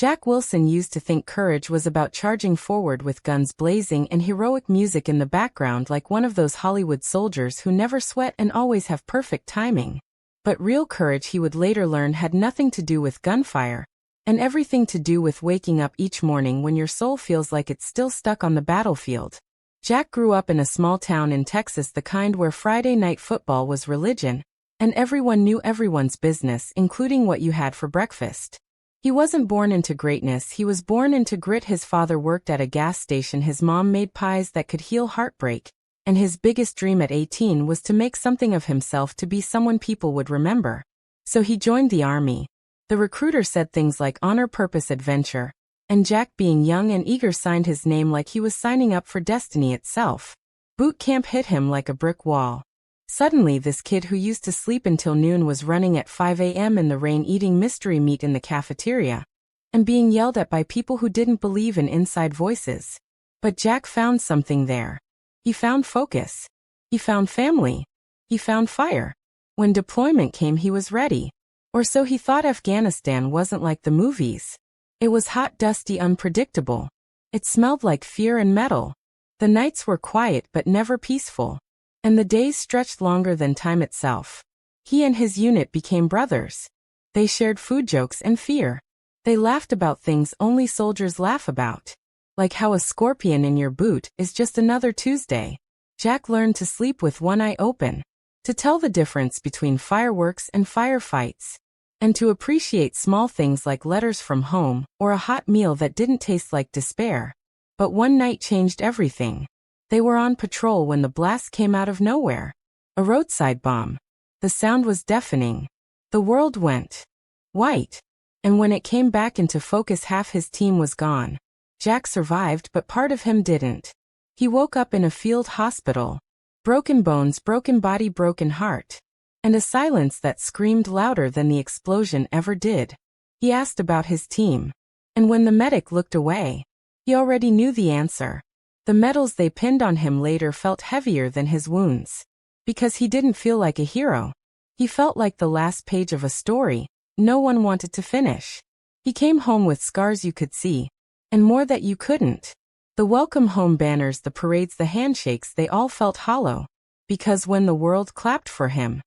Jack Wilson used to think courage was about charging forward with guns blazing and heroic music in the background like one of those Hollywood soldiers who never sweat and always have perfect timing. But real courage, he would later learn, had nothing to do with gunfire, and everything to do with waking up each morning when your soul feels like it's still stuck on the battlefield. Jack grew up in a small town in Texas, the kind where Friday night football was religion, and everyone knew everyone's business, including what you had for breakfast. He wasn't born into greatness, he was born into grit. His father worked at a gas station, his mom made pies that could heal heartbreak, and his biggest dream at 18 was to make something of himself, to be someone people would remember. So he joined the army. The recruiter said things like honor, purpose, adventure, and Jack, being young and eager, signed his name like he was signing up for destiny itself. Boot camp hit him like a brick wall. Suddenly, this kid who used to sleep until noon was running at 5 a.m. in the rain, eating mystery meat in the cafeteria, and being yelled at by people who didn't believe in inside voices. But Jack found something there. He found focus. He found family. He found fire. When deployment came, he was ready. Or so he thought. Afghanistan wasn't like the movies. It was hot, dusty, unpredictable. It smelled like fear and metal. The nights were quiet but never peaceful, and the days stretched longer than time itself. He and his unit became brothers. They shared food, jokes, and fear. They laughed about things only soldiers laugh about, like how a scorpion in your boot is just another Tuesday. Jack learned to sleep with one eye open, to tell the difference between fireworks and firefights, and to appreciate small things like letters from home or a hot meal that didn't taste like despair. But one night changed everything. They were on patrol when the blast came out of nowhere. A roadside bomb. The sound was deafening. The world went white. And when it came back into focus, half his team was gone. Jack survived, but part of him didn't. He woke up in a field hospital. Broken bones, broken body, broken heart. And a silence that screamed louder than the explosion ever did. He asked about his team. And when the medic looked away, he already knew the answer. The medals they pinned on him later felt heavier than his wounds. Because he didn't feel like a hero. He felt like the last page of a story no one wanted to finish. He came home with scars you could see, and more that you couldn't. The welcome home banners, the parades, the handshakes, they all felt hollow. Because when the world clapped for him,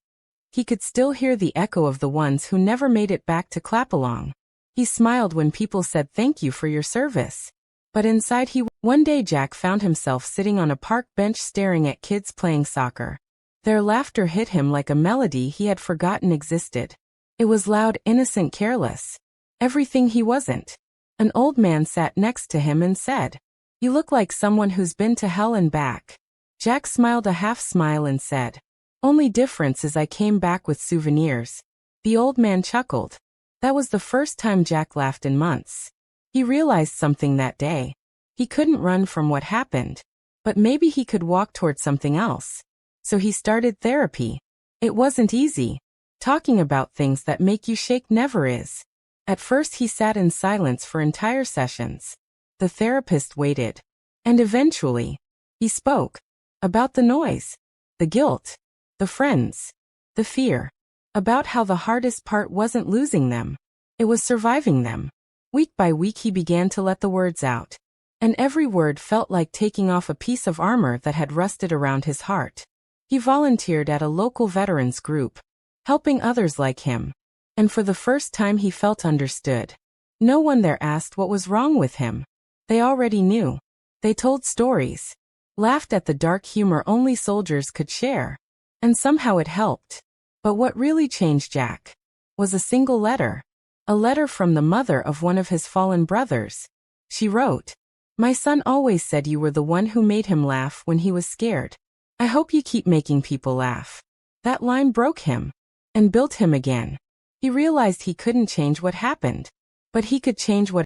he could still hear the echo of the ones who never made it back to clap along. He smiled when people said thank you for your service. But inside one day Jack found himself sitting on a park bench staring at kids playing soccer. Their laughter hit him like a melody he had forgotten existed. It was loud, innocent, careless. Everything he wasn't. An old man sat next to him and said, "You look like someone who's been to hell and back." Jack smiled a half smile and said, "Only difference is I came back with souvenirs." The old man chuckled. That was the first time Jack laughed in months. He realized something that day. He couldn't run from what happened, but maybe he could walk toward something else. So he started therapy. It wasn't easy. Talking about things that make you shake never is. At first he sat in silence for entire sessions. The therapist waited. And eventually, he spoke. About the noise, the guilt, the friends, the fear. About how the hardest part wasn't losing them. It was surviving them. Week by week he began to let the words out. And every word felt like taking off a piece of armor that had rusted around his heart. He volunteered at a local veterans group, helping others like him. And for the first time he felt understood. No one there asked what was wrong with him. They already knew. They told stories, laughed at the dark humor only soldiers could share. And somehow it helped. But what really changed Jack was a single letter. A letter from the mother of one of his fallen brothers. She wrote, "My son always said you were the one who made him laugh when he was scared. I hope you keep making people laugh." That line broke him and built him again. He realized he couldn't change what happened, but he could change what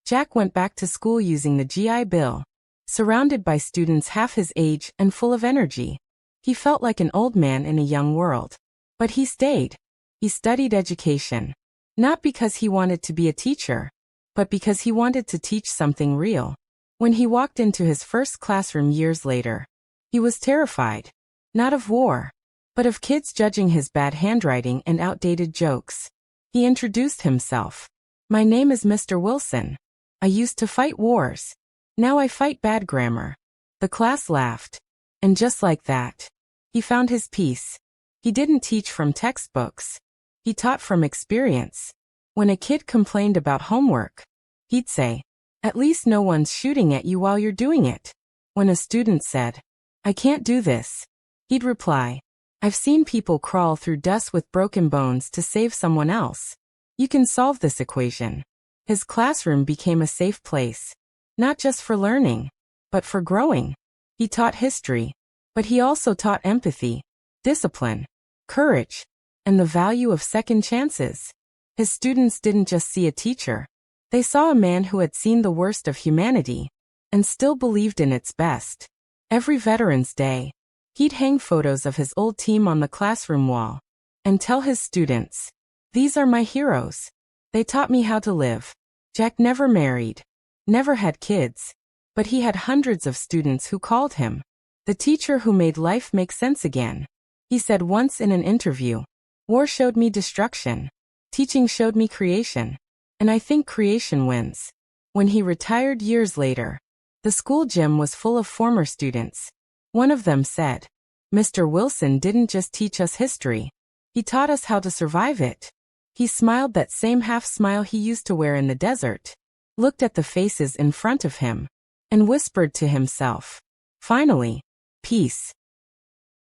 Jack went back to school using the GI Bill, surrounded by students half his age and full of energy. He felt like an old man in a young world. But he stayed. He studied education. Not because he wanted to be a teacher, but because he wanted to teach something real. When he walked into his first classroom years later, he was terrified. Not of war, but of kids judging his bad handwriting and outdated jokes. He introduced himself. "My name is Mr. Wilson. I used to fight wars. Now I fight bad grammar." The class laughed. And just like that, he found his peace. He didn't teach from textbooks. He taught from experience. When a kid complained about homework, he'd say, "At least no one's shooting at you while you're doing it." When a student said, "I can't do this," he'd reply, "I've seen people crawl through dust with broken bones to save someone else. You can solve this equation." His classroom became a safe place, not just for learning, but for growing. He taught history, but he also taught empathy, discipline, courage, and the value of second chances. His students didn't just see a teacher. They saw a man who had seen the worst of humanity and still believed in its best. Every Veterans Day, he'd hang photos of his old team on the classroom wall and tell his students, "These are my heroes. They taught me how to live." Jack never married, never had kids, but he had hundreds of students who called him the teacher who made life make sense again. He said once in an interview, "War showed me destruction. Teaching showed me creation. And I think creation wins." When he retired years later, the school gym was full of former students. One of them said, "Mr. Wilson didn't just teach us history. He taught us how to survive it." He smiled that same half-smile he used to wear in the desert, looked at the faces in front of him, and whispered to himself, "Finally, peace."